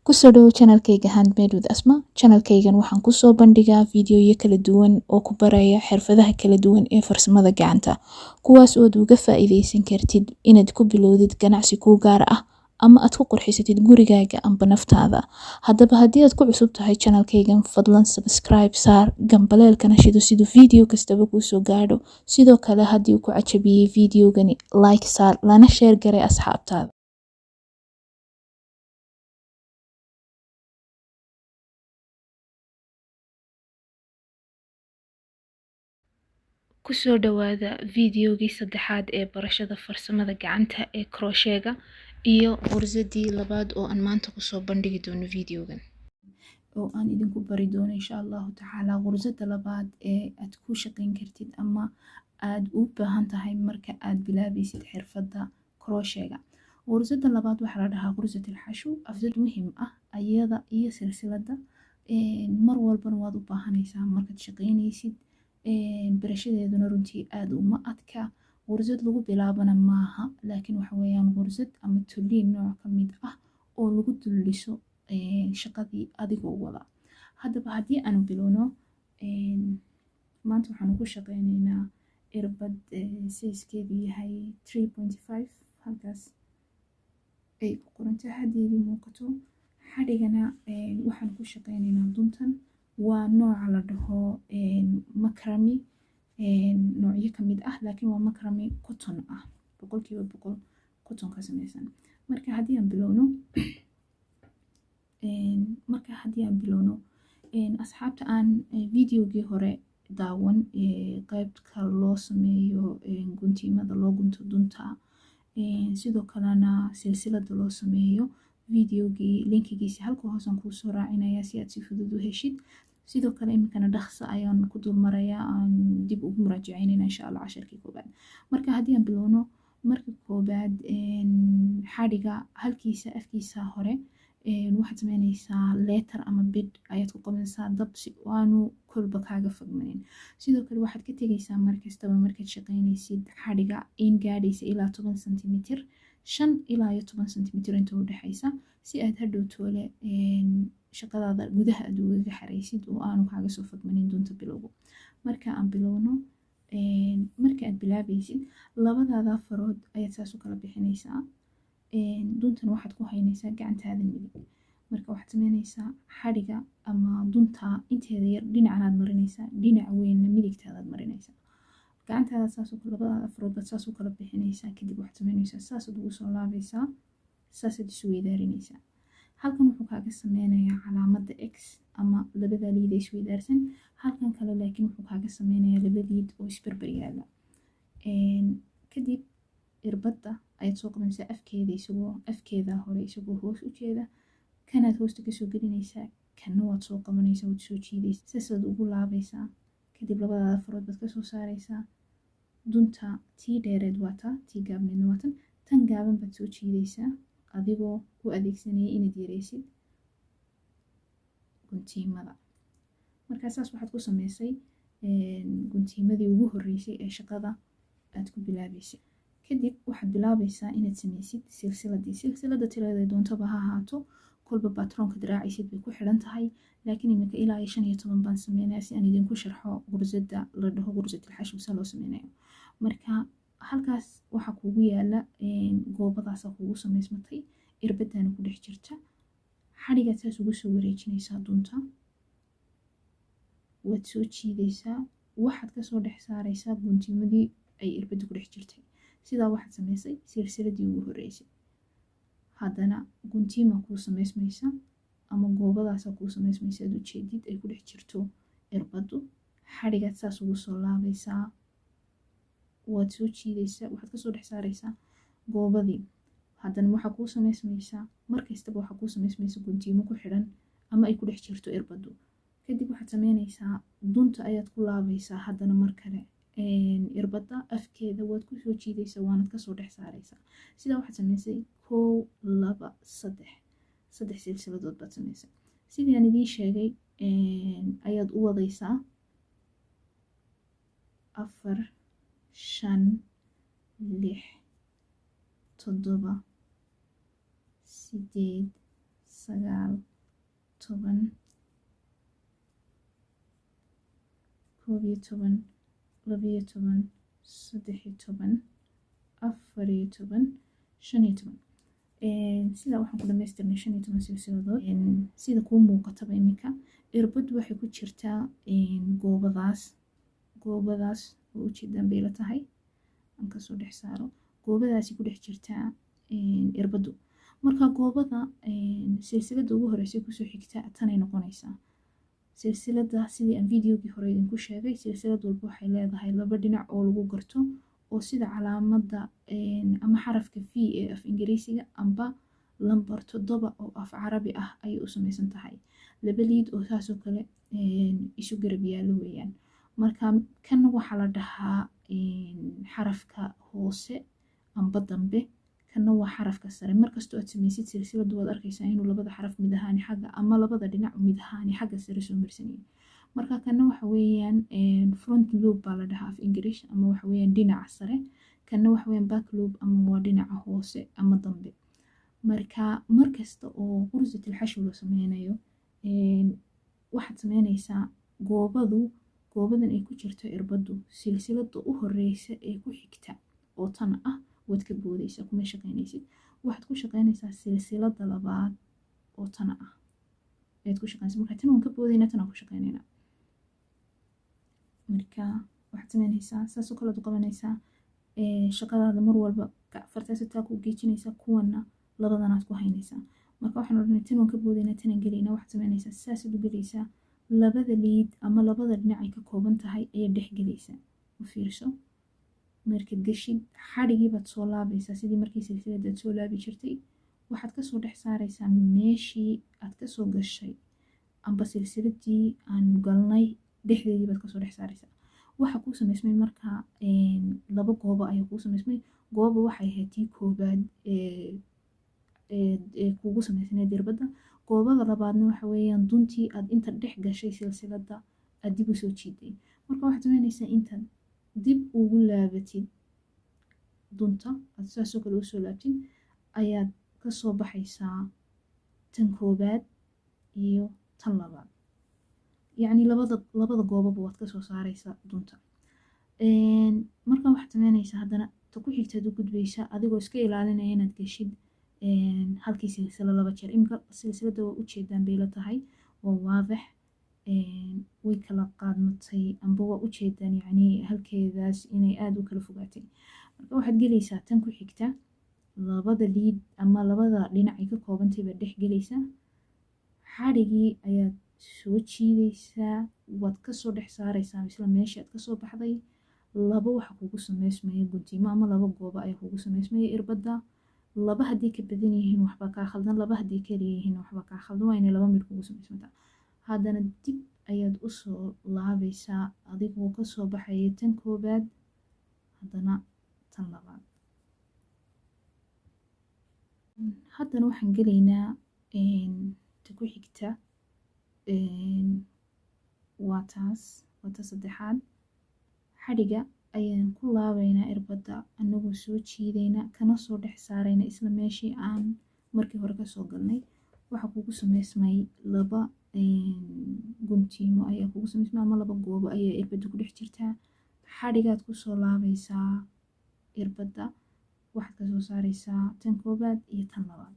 Kusoo dhawo channelkayga Handmade with Asma. Channelkaygan waxaan kusoo bandhigaa fiidiyoyo kala duwan oo ku baraya xirfadaha kala duwan ee farsamada gacanta, kuwaas oo aad uga faa'iideysan kartid inaad ku bilowdid ganacsi kuu gaar ah ama aad ku qurxisatid gurigaaga amba naftaada. Haddaba haddii aad ku cusub tahay channelkaygan, fadlan subscribe saar, gambaleelkana shido siduu fiidiyo kastaba kuu soo gaadho. Sidoo kale haddii uu ku cajabiyey fiidiyogani, like saar lana share garay asxaabtaada. Kusoo dhawaada fiidiyogii saddexaad ee barashada farsamada gacanta ee crochet-ga iyo qursadii labaad oo aan maanta kusoo bandhigi doono fiidiyogan oo aan idinku bari doono insha Allahu tacaala qursada labaad ee aad ku shaqayn kartid ama aad u baahan tahay marka aad bilaabaysid xirfadda crochet-ga. Qursada labaad waxaa la dhahaa qursatul xashu, afdad muhiim ah ayada iyo silsiladda mar walbana waad u baahanaysaa markaad shaqaynaysid. Barashadeeduna runtii aad uma adka, qursad lagu bilaabana maaha, laakiin waxa weeyaan qursad ama tuliin nooc ka mid ah oo lagu duliso shaqadii adigoo wada. Haddaba haddii aanu bilowno, maanta waxaanu ku shaqaynaynaa irbad sizekeedu yahay 3.5, halkaas ay ku qoran tahay haddeedii muuqato. Xadhigana waxaan ku shaqaynaynaa duntan, waa nooca la dhaho macrame, noocyo ka mid ah, laakiin waa macrame cotton ah, 100% cotton ka samaysan. Marka haddii aan bilowno, asxaabta aan fiidiyogii hore daawan qaybta loo sameeyo guntimada loo gunto dunta, sidoo kalena silsiladda loo sameeyo, fiidiyogii linkigiisa halka hoosaan kuu soo raacinayaa si aad si fudud u heshid. Sidoo kale iminkana dhaqso ayaan ku dul marayaa, aan dib ugu muraajacaynayna insha Allah casharkii koobaad. Marka haddii aan bilowno, marka koobaad xadhiga halkiisa afkiisa hore waxaad samaynaysaa letter ama bid ayaad ku qabanaysaa dab si aanu kolba kaaga fogmanin. Sidoo kale waxaad ka tegaysaa markastaba markaad shaqaynaysid xadhiga in gaadhaysa ilaa 10 centimeter, 5 ilaa 10 centimeter inta u dhaxaysa, si aad hadhow toole shaqadaada gudaha aad uga xaraysid oo aanu kaaga soo fogmanin dunta bilowga. Marka aan bilowno, marka aad bilaabaysid labadaada farood ayaad saas u kala bixinaysaa. Duntan waxaad ku haynaysaa gacantaada midig. Marka waxaad samaynaysaa xadhiga ama dunta inteeda yar dhinacanaad marinaysaa, dhinac weynna midigtaadaad marinaysaa. Gacantaada saas oo labadaada farood baad saas u kala bixinaysaa, kadib waxaad samaynaysaa saasaad ugu soo laabaysaa, saasaad isu weydaarinaysaa. Halkan wuxuu kaaga sameynayaa calaamadda X ama labada liid ee isweydaarsan, halkan kale laakiin wuxuu kaaga sameynayaa laba liid oo isbarbar yaala. Kadib irbadda ayaad soo qabanaysaa afkeeda hore isagoo hoos u jeeda, kanaad hoosta kasoo gelinaysaa, kana waad soo qabanaysaa, waad soo jiidaysaa, saasaad ugu laabaysaa. Kadib labadaada farood baad kasoo saaraysaa. Dunta tii dheereed waa taa, tii gaabneedna waa tan. Tan gaaban baad soo jiidaysaa adigoo u adeegsanaya inaad yareysid guntimada. Markaasaas waxaad ku samaysay guntimadii ugu horreysay ee shaqada aad ku bilaabaysay. Kadib waxaad bilaabaysaa inaad samaysid silsiladii. Silsiladda tiradeeda doontaba ha ahaato, kolba batroonka raacaysid bay ku xidhan tahay, laakiin iminka ilaa 15 baan sameynayaa si aan idinku sharxo qursada la dhaho qursatul xashu sida loo sameynayo. Marka halkaas waxaa kuugu yaala goobadaas kuugu samaysmatay, irbadana ku dhex jirta. Xadhigaad saas ugu soo wareejinaysaa dunta, waad soo jiidaysaa, waxaad kasoo dhex saaraysaa guntimadii ay irbadda ku dhex jirtay. Sidaa waxaad samaysay silsiladii ugu horreysay. Haddana guntima kuu samaysmaysa ama goobadaas kuu samaysmaysa aad ujeedid ay ku dhex jirto irbaddu. Xadhigaad saas ugu soo laabaysaa, waad soo jiidaysaa, waxaad kasoo dhex saaraysaa goobadii. Haddana waxaa kuu samaysmaysaa, markastaba waxaa kuu samaysmaysa guntimo ku xidhan ama ay ku dhex jirto irbaddu. Kadib waxaad samaynaysaa dunta ayaad ku laabaysaa, haddana mar kale irbadda afkeeda waad ku soo jiidaysaa, waanad kasoo dhex saaraysaa. Sidaa waxaad samaysay 1, 2, 3 silsiladood baad samaysay. Sidii aan idiin sheegay ayaad u wadaysaa 4, 5, 6, 7, 8, 9 10 11 12 13 14 15 sida waxaan ku dhamaystirnay 15 silsiladood sida kuu muuqataba iminka irbadu waxay ku jirtaa goobadaas oo ujeedaan bay la tahay aan kasoo dhex saaro goobadaasi ku dhex jirtaa irbadu marka goobada silsilada ugu horeysa kusoo xigta tanay noqonaysaa silsilada sidii aan videogii hore idinku sheegay silsilad walba waxay leedahay laba dhinac oo lagu garto oo sida calaamada ama xarafka v ee af ingiriisiga amba lambar 7 oo af carabi ah ayay u samaysan tahay laba liid oo saasoo kale isu garab yaalo weeyaan marka kan waxaa la dhahaa xarafka hoose amba dambe kana waa xarafka sare markastoo aad samaysid silsiladu waad arkaysaa inuu labada xaraf mid ahaani xagga ama labada dhinac mid ahaani xagga sare soo marsanayay marka kana waxa weeyaan front loop baa la dhahaa af English ama waxa weeyaan dhinaca sare kana waxa weeyaan back loop ama waa dhinaca hoose ama dambe marka markasta oo qursatul xashw la sameynayo waxaad sameynaysaa goobadan ay ku jirto irbadu silsilada u horeysa ee ku xigta oo tan ah waad ka boodaysaa kuma shaqeynaysid waxaad ku shaqeynaysaa silsilada labaad oo tan ah ayaad ku shaqeynaysaa marka tan waan ka boodayna tan aan ku shaqeynaynaa marka waxaad sameynaysaa saasoo kale aad u qabanaysaa shaqadaada mar walba fartaasitaa ku geejinaysaa kuwana labadanaad ku haynaysaa marka waxaan odhanay tan waan ka boodayna tan aan gelaynaa waxaad sameynaysaa saasaad u gelaysaa labada liid ama labada dhinac ay ka kooban tahay ayaad dhex gelaysaa u fiirso markaad gashid xadhigii baad soo laabaysaa sidii markii silsilada aad soo laabi jirtay waxaad kasoo dhex saaraysaa meeshii aad kasoo gashay amba silsiladii aan galnay dhexdeedii baad kasoo dhex saaraysaa waxa kuu samaysmay marka laba goobo ayaa kuu samaysmay gooba waxay ahayd tii koobaad ee kuugu samaysnayd irbada goobada labaadna waxa weeyaan duntii aad inta dhex gashay silsilada aad dib u soo jiiday marka waxaad sameynaysaa intaad dib ugu laabatid dunta aad saasoo kale usoo laabtid ayaad kasoo baxaysaa tan koobaad iyo tan labaad yacni labada goobaba waad kasoo saaraysaa dunta marka waxaad sameynaysaa haddana ta ku xigtaad u gudbaysaa adigoo iska ilaalinaya inaad geshid halkii silsilo laba jeer imika silsilada waa ujeedaan bay la tahay waa waadax way kala qaadmatay amba waa ujeedaan yacni halkeedaas inay aada u kala fogaatay marka waxaad gelaysaa tan ku xigta labada liid ama labada dhinac ay ka koobantay baad dhex gelaysaa xadhigii ayaad soo jiidaysaa waad kasoo dhex saaraysaa isla meeshii aad kasoo baxday laba waxa kugu samaysmaya guntiimo ama laba goobo ayaa kugu samaysmaya irbada laba haddii ka badan yihiin waxba kaa khaldan laba haddii kaliya yihiin waxba kaa khaldan waa inay laba mid kugu samaysmataa haddana dib ayaad usoo laabaysaa adigoo kasoo baxaya tan koobaad haddana tan labaad haddana waxaan gelaynaa ta ku xigta waa ta saddexaad xadhiga ayaan ku laabaynaa irbada anagoo soo jiidaynaa kana soo dhex saarayna isla meeshii aan markii hore kasoo galnay waxa kugu samaysmay laba guntiimo ayaa kugu samaysmay ama laba goobo ayaa irbada ku dhex jirtaa xadhigaad kusoo laabaysaa irbada waxaad kasoo saaraysaa tan koobaad iyo tan labaad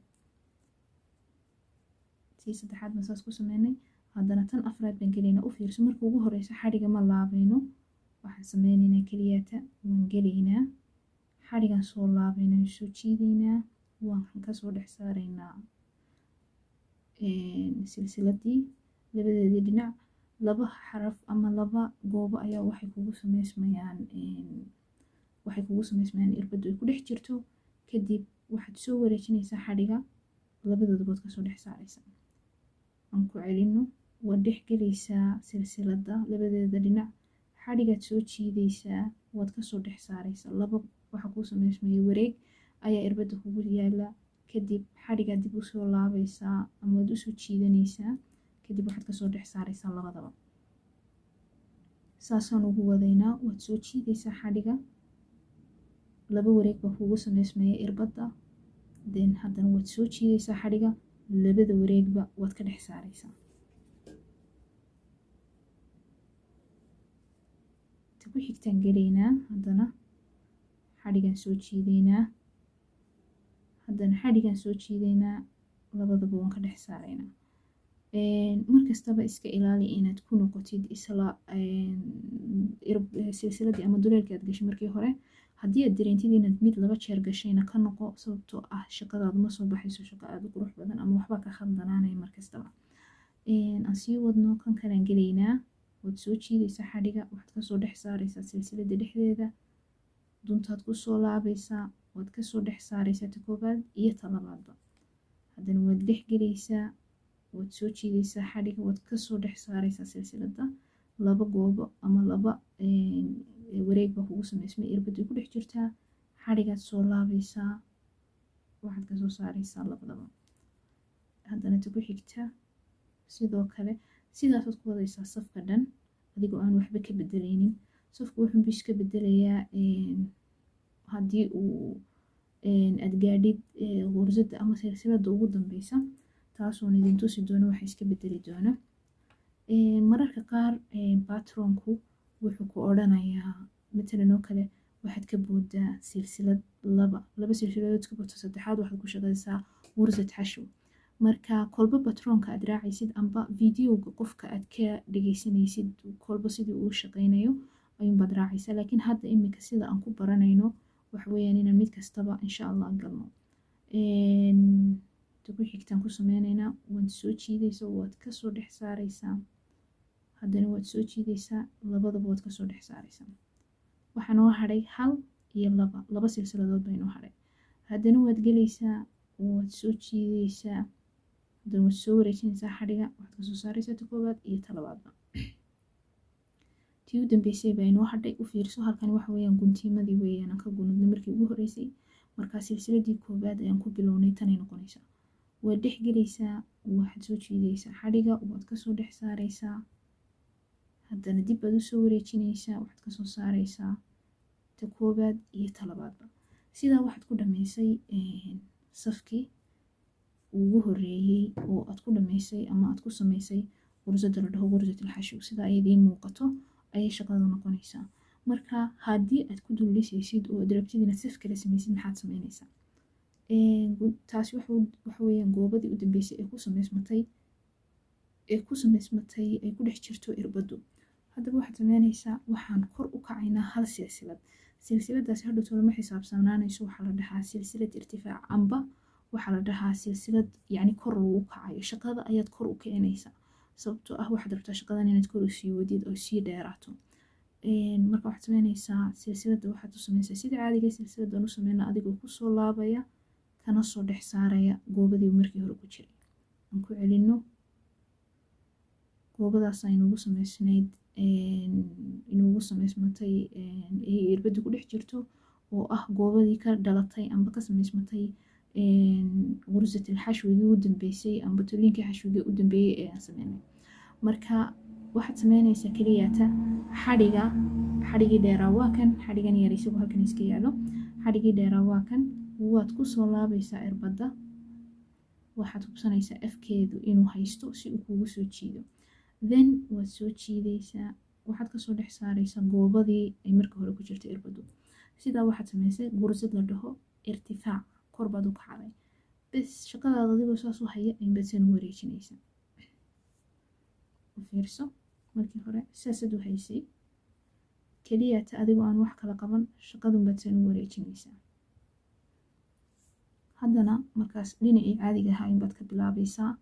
tii saddexaad baan saas ku sameynay haddana tan afraad baan gelaynaa u fiirso marka ugu horeysa xadhiga ma laabayno waxaan sameynaynaa keliyaata waan gelaynaa xadhigaan soo laabaynaa soo jiidaynaa waan kasoo dhex saaraynaa silsiladii labadeedii dhinac laba xaraf ama laba goobo ayaa waxay kugu samaysmayaan irbadu ay ku dhex jirto kadib waxaad soo wareejinaysaa xadhiga labadoodabood kasoo dhex saaraysaa aan ku celino waad dhex gelaysaa silsilada labadeeda dhinac xadhigaad soo jiidaysaa waad kasoo dhex saaraysaa laba waxa kuu samaysmaya wareeg ayaa irbada kugu yaala kadib xadhigaad dib usoo laabaysaa ama waad usoo jiidanaysaa kadib waxaad kasoo dhex saaraysaa labadaba saasaan ugu wadaynaa waad soo jiidaysaa xadhiga laba wareeg baa kugu samaysmaya irbada then haddana waad soo jiidaysaa xadhiga labada wareegba waad ka dhex saaraysaa. ta ku xigtaan gelaynaa, haddana xadhigan soo jiidaynaa, haddana xadhigan soo jiidaynaa, labadaba waan ka dhex saaraynaa. markastaba iska ilaali inaad ku noqotid isla silsiladii ama duleelkii aad gashay markii hore. haddii aad dareentid inaad mid 2 jeer gashayna ka noqo, sababtoo ah shaqadaadu ma soo baxayso shaqo aad u qurux badan ama waxba ka khaldanaanaya markastaba. aan sii wadno, kan kalaan gelaynaa, waad soo jiidaysaa xadhiga, waxaad kasoo dhex saaraysaa silsilada dhexdeeda, duntaad kusoo laabaysaa, waad kasoo dhex saaraysaa ta koobaad iyo ta labaadba, haddana waad dhex gelaysaa, waad soo jiidaysaa xadhiga, waad kasoo dhex saaraysaa silsilada, 2 goobo ama 2 wareeg baa kugu samaysmay, irbad ku dhex jirtaa, xadhigaad soo laabaysaa, waxaad kasoo saaraysaa labadaba, haddana ta ku xigta sidoo kale sidaasaad ku wadaysaa safka dhan adigoo aan waxba ka bedelaynin. safku wuxuu iska bedelayaa haddii uu aad gaadhid gursada ama silsilada ugu dambeysa, taasoo idin tusi doono waxa iska bedeli doona. mararka qaar patronku wuxuu ku odhanayaa matalan oo kale waxaad ka boodaa silsilad 2 silsiladood ka boodto, saddexaad waxaad ku shaqaysaa gursad xashu. marka kolba patronka aad raacaysid amba videoga qofka aad ka dhageysanaysid, kolba sidii uu shaqeynayo ayuunbaad raacaysaa. laakiin hadda imika sida aan ku baranayno waxa weeyaan inaan mid kastaba insha allah galno. ta ku xigtaan ku sameynaynaa, waad soo jiidaysaa, waad kasoo dhex saaraysaa, haddana waad soo jiidaysaa, labadaba waad kasoo dhex saaraysaa. waxaa noo hadhay 1 iyo 2 silsiladood bay noo hadhay. haddana waad gelaysaa, waad soo jiidaysaa, haddana waad soo wareejinaysaa xadhiga, waxaad kasoo saaraysaa ta koobaad iyo ta labaadba. tii u dambeysay baa inoo hadhay. u fiirso, halkan waxa weeyaan guntiimadii weeyaan aan ka gunudnay markii ugu horeysay. markaa silsiladii koobaad ayaan ku bilownay, tanay noqonaysaa. waad dhex gelaysaa, waxaad soo jiidaysaa xadhiga, waad kasoo dhex saaraysaa, haddana dib baad usoo wareejinaysaa, waxaad kasoo saaraysaa ta koobaad iyo ta labaadba. sidaa waxaad ku dhamaysay safkii ugu horeeyey oo aad ku dhamaysay ama aad ku samaysay gursada la dhaho gursatul xashu. sidaa ay idiin muuqato ayay shaqadu noqonaysaa. marka haddii aad ku dullisaysid oo aad rabtid inaad saf kale samaysid, maxaad samaynaysaa? taasi waxa weeyaan goobadii u dambeysay ee ku samaysmatay ay ku dhex jirto irbadu. haddaba waxaad samaynaysaa, waxaan kor u kacaynaa 1 silsilad. silsiladaasi hadhowto lama xisaabsanaanayso, waxaa la dhahaa silsilad irtifaac amba waxaa la dhahaa silsilad yacni kor lagu kacayo. shaqada ayaad kor u kicinaysaa, sababtoo ah waxaad rabtaa shaqadan inaad kor u sii wadid oo sii dheeraato. marka waxaad samaynaysaa silsilada, waxaad u samaysaa sida caadiga silsiladan u sameyna, adigoo kusoo laabaya kana soo dhex saaraya goobadii markii hore ku jiray. aan ku celino, goobadaas inuugu samaysnayd inuugu samaysmatay irbadu ku dhex jirto, oo ah goobadii ka dhalatay amba ka samaysmatay gursatul xashwigii u dambeysay amba toliinkii xashwigii u dambeeyey ee aan sameynay. marka waxaad samaynaysaa keliyata xadhigii dheeraa waa kan, xadhigan yar isagoo halkan iska yaalo, xadhigii dheeraa waa kan, waad kusoo laabaysaa irbadda, waxaad hubsanaysaa afkeedu inuu haysto si uu kugu soo jiido. then waad soo jiidaysaa, waxaad kasoo dhex saaraysaa goobadii ay marka hore ku jirta irbadu. sidaa waxaad samaysay gursad la dhaho irtifaac, kor baad u kacday. bes shaqadaada adigoo saas u haya inbaad san u wareejinaysaa. u fiirso, markii hore saasaad u haysay keliyata adigoo aan wax kala qaban, shaqadunbaad san u wareejinaysaa. haddana markaas dhinacii caadiga ahaa inbaad ka bilaabaysaa.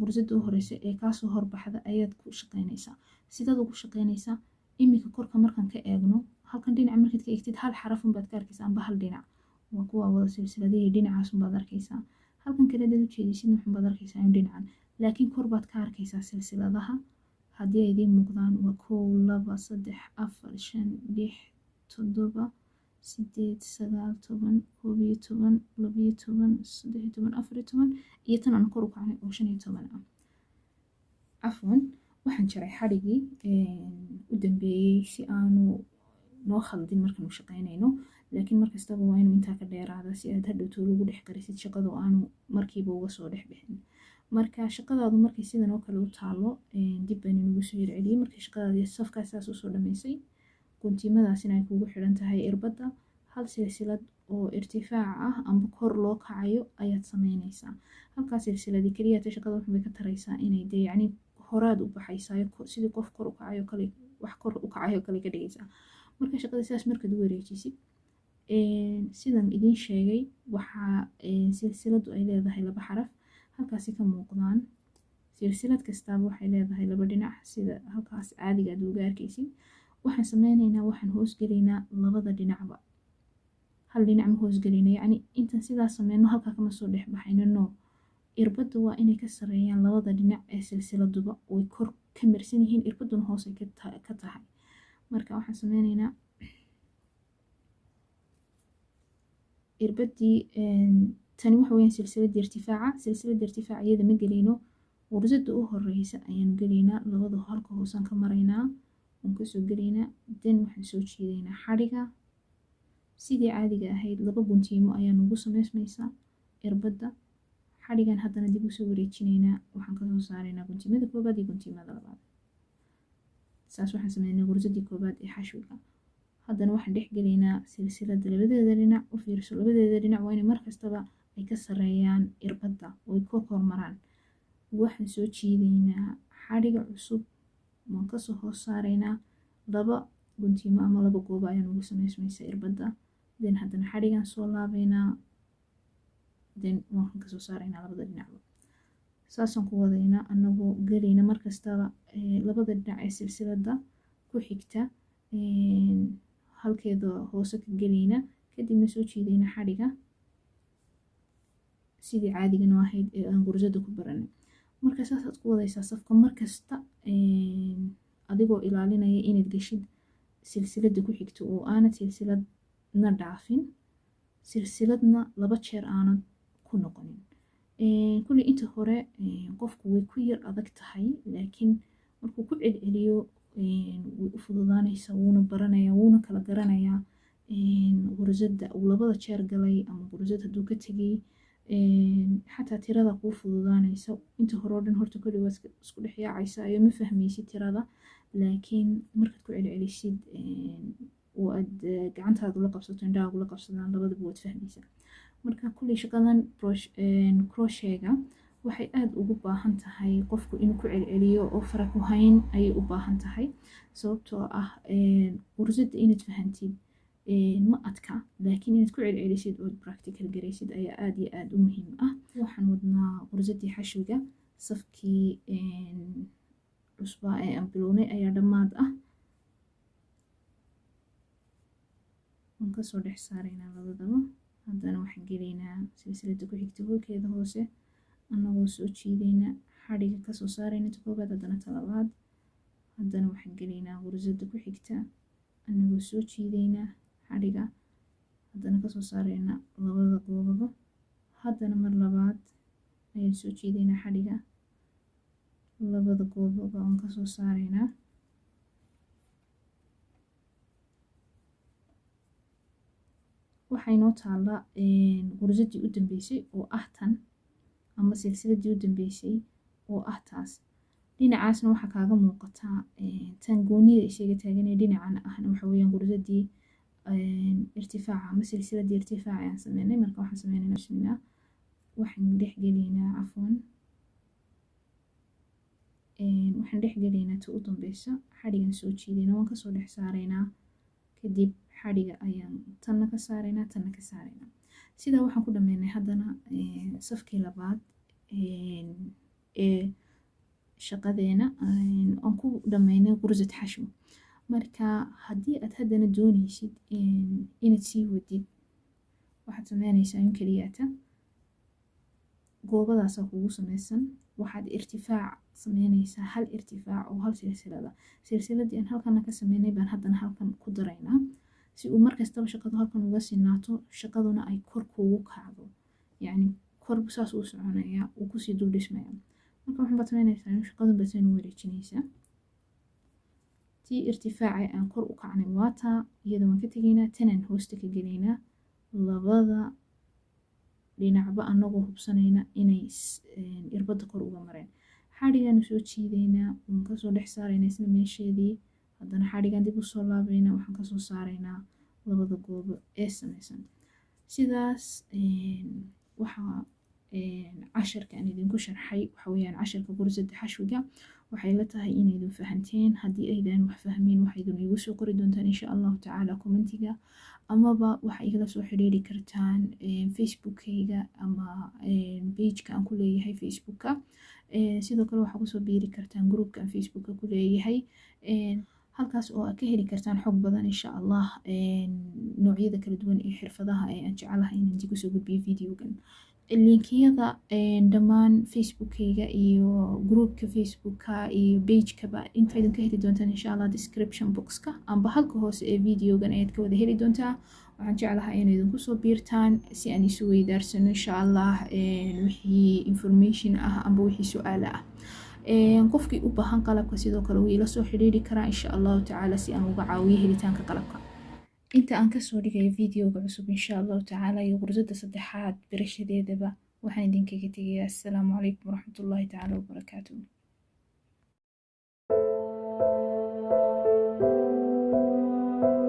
gursada u horeysa ee kaasoo horbaxda ayaad ku shaqeynaysaa. sidaad ugu shaqeynaysaa, imika korka markaan ka eegno, halkan dhinac markaad ka eegtid 1 xarafun baad ka arkaysaa amba 1 dhinac, waa kuwa wada silsiladihii dhinacaasun baad arkaysaa. halkan kale dad u jeedisid wuxun baad arkaysaa in dhinacan, laakiin kor baad ka arkaysaa silsiladaha haddii ay idiin muuqdaan waa 1 2 3 4 5 6 7 8 9 10 11 12 13 14 iyo tan aan kor u kacnay oo 15 ah. cafwan, waxaan jaray xadhigii u dambeeyey si aanu noo khaldin markaan u shaqeynayno. laakiin markastaba waa inuu intaa ka dheeraada si aad hadhowto lagu dhex garisid shaqadu aanu markiiba uga soo dhex bixin. marka shaqadaadu markay sidan oo kale u taalo dib baan inugu soo celceliyey. markay shaqadaadii safkaas saas usoo dhamaysay guntiimadaasina ay kugu xidhan tahay irbadda, hal silsilad oo irtifaac ah amba kor loo kacayo ayaad sameynaysaa. halkaa silsiladii keliyata shaqada waxbay ka taraysaa inay dee yacni horaad u baxaysaa sidii qof kor u kacayo kale, wax kor u kacayo kale ka dhigaysaa. marka shaqada sidaas markaad u wareejisid sidan idiin sheegay waxaa silsiladu ay leedahay 2 xaraf halkaasi ka muuqdaan. silsilad kastaaba waxay leedahay 2 dhinac sida halkaas caadiga aad uga arkaysid. waxaan sameynaynaa waxaan hoosgelaynaa labada dhinacba, hal dhinac ma hoosgelayno, yacni intaan sidaas sameyno halkaa kama soo dhex baxayno, no. irbadda waa inay ka sareeyaan labada dhinac ee silsiladuba way kor ka marsan yihiin, irbadduna hoosay ka tahay. marka waxaan sameynaynaa irbadii tani waxa weeyaan silsiladii irtifaaca. silsiladii irtifaaca iyada ma gelayno, qursada u horeysa ayaan gelaynaa, labada halka hoosaan ka maraynaa, waan kasoo gelaynaa, then waxaan soo jiidaynaa xadhiga sidii caadiga ahayd. 2 guntiimo ayaa nagu sameysmaysaa irbadda. xadhigan haddana dib usoo wareejinaynaa, waxaan kasoo saaraynaa guntiimada koobaad iyo guntiimada labaad. saas waxaan sameynay qursadii koobaad ee xashwiga. haddana waxaan dhex gelaynaa silsilada labadeeda dhinac. u fiirso, labadeeda dhinac waa inay markastaba ay ka sareeyaan irbadda oo ay ka kormaraan. waxaan soo jiidaynaa xadhiga cusub, waan kasoo hoos saaraynaa. 2 guntiimo ama 2 goobo ayaa nagu sameysmaysa irbadda. then haddana xadhigan soo laabaynaa, then waan kasoo saaraynaa labada dhinacba. saasaan ku wadaynaa anagoo gelayna markastaba labada dhinac ee silsilada ku xigta halkeeda hoose ka gelayna, kadibna soo jiidayna xadhiga sidii caadiga noo ahayd ee aan qursada ku baranay. marka saasaad ku wadaysaa safka markasta adigoo ilaalinaya inaad geshid silsilada ku xigta oo aanad silsiladna dhaafin, silsiladna 2 jeer aanad ku noqonin. kulli inta hore qofku way ku yar adag tahay, laakiin markuu ku celceliyo way u fududaanaysaa, wuuna baranayaa, wuuna kala garanayaa qursada uu 2 jeer galay ama qursad hadduu ka tegay. xataa tirada kuu fududaanaysa. inta hore oo dhan horta kulli waad isku dhex yaacaysaa iyo ma fahmaysid tirada, laakiin markaad ku celcelisid oo aad gacantaada la qabsato, indhahaagu la qabsadaan, labadaba waad fahmaysaa. marka kulli shaqadan crochet-ga waxay aad ugu baahan tahay qofku inuu ku celceliyo oo fara ku hayn ayay u baahan tahay, sababtoo ah qursada inaad fahantid ma adka, laakiin inaad ku celcelisid ood practical garaysid ayaa aad iyo aad u muhiim ah. waxaan wadnaa qursadii xashwiga, safkii cusbaa ee aan bilownay ayaa dhammaad ah. waan kasoo dhex saaraynaa labadaba. haddana waxaan gelaynaa silsilada ku xigta holkeeda hoose anagoo soo jiidayna xadhiga kasoo saarayna ta koobaad, haddana ta labaad. haddana waxaan gelaynaa qursada ku xigta anagoo soo jiidayna xadhiga, haddana kasoo saarayna labada goobaba. haddana mar labaad ayaan soo jiidaynaa xadhiga, labada goobaba aan kasoo saaraynaa. waxay noo taala qursadii u dambeysay oo ah tan, ama silsiladii u dambeysay oo ah taas. dhinacaasna waxaa kaaga muuqataa tan goonida isaga taagan ee dhinacana ahna waxa weeyaan qursadii irtifaaca ama silsiladii irtifaaca ayaan sameynay. marka waxaan sameynaynaa bismillah, waxaan dhex gelaynaa waxaan dhex gelaynaa ta u dambeysa, xadhigan soo jiidayna waan kasoo dhex saaraynaa, kadib xadhiga ayaan tanna ka saaraynaa, tanna ka saaraynaa. sidaa waxaan ku dhameynay haddana safkii labaad ee shaqadeena aan ku dhameynay qursad xashwi. marka haddii aad haddana doonaysid inaad sii wadid, waxaad sameynaysaa in keliyata goobadaasaa kugu sameysan, waxaad irtifaac sameynaysaa, hal irtifaac oo hal silsilada. silsiladii aan halkana ka sameynay baan haddana halkan ku daraynaa, si uu markastaba shaqadu halkan uga sinaato, shaqaduna ay kor kuugu kacdo, yacni kor saas uu soconaya, uu kusii dul dhismaya. marka waxaan baad sameynaysaa in shaqadan baad seen u wareejinaysaa. tii irtifaaca aan kor u kacnay waataa iyada waan ka tegaynaa tanaan hoosta ka gelaynaa labada dhinacba anagoo hubsanayna inay irbada kor uga mareen xadhigaanu soo jiidaynaa waan kasoo dhex saaraynaa isla meesheedii haddana xadhigaan dib usoo laabaynaa waxaan kasoo saaraynaa labada goobo ee samaysan sidaas waxaa casharka aan idinku sharxay waxa weeyaan casharka gursada xashwiga waxay la tahay inaydun fahanteen haddii aydan wax fahmeen waxaydun igu soo qori doontaan insha allahu tacaala commentiga amaba waxa igala soo xiriiri kartaan facebookkayga ama pageka aan ku leeyahay facebooka sidoo kale waxaa kusoo biiri kartaan groupka aan facebooka ku leeyahay halkaas oo aad ka heli kartaan xog badan insha allah noocyada kala duwan ee xirfadaha ee aan jecelahay inaan idinku soo gudbiyo videogan linkiyada dhammaan facebookkayga iyo groupka facebooka iyo pagekaba intaydun ka heli doontaan insha allah description boxka amba halka hoose ee videogan ayaad ka wada heli doontaa waxaan jeclahay inaydun kusoo biirtaan si aan isu weydaarsano insha allah wixii information ah amba wixii su-aala ah qofkii u baahan qalabka sidoo kale wuu ila soo xiriiri karaa insha allahu tacaala si aan uga caawiyo helitaanka qalabka inta aan kasoo dhigayo videoga cusub insha allahu tacaala iyo qursada saddexaad barashadeedaba waxaan idinkaga tegayaa assalaamu calaykum waraxmatullaahi tacaala wabarakaatuh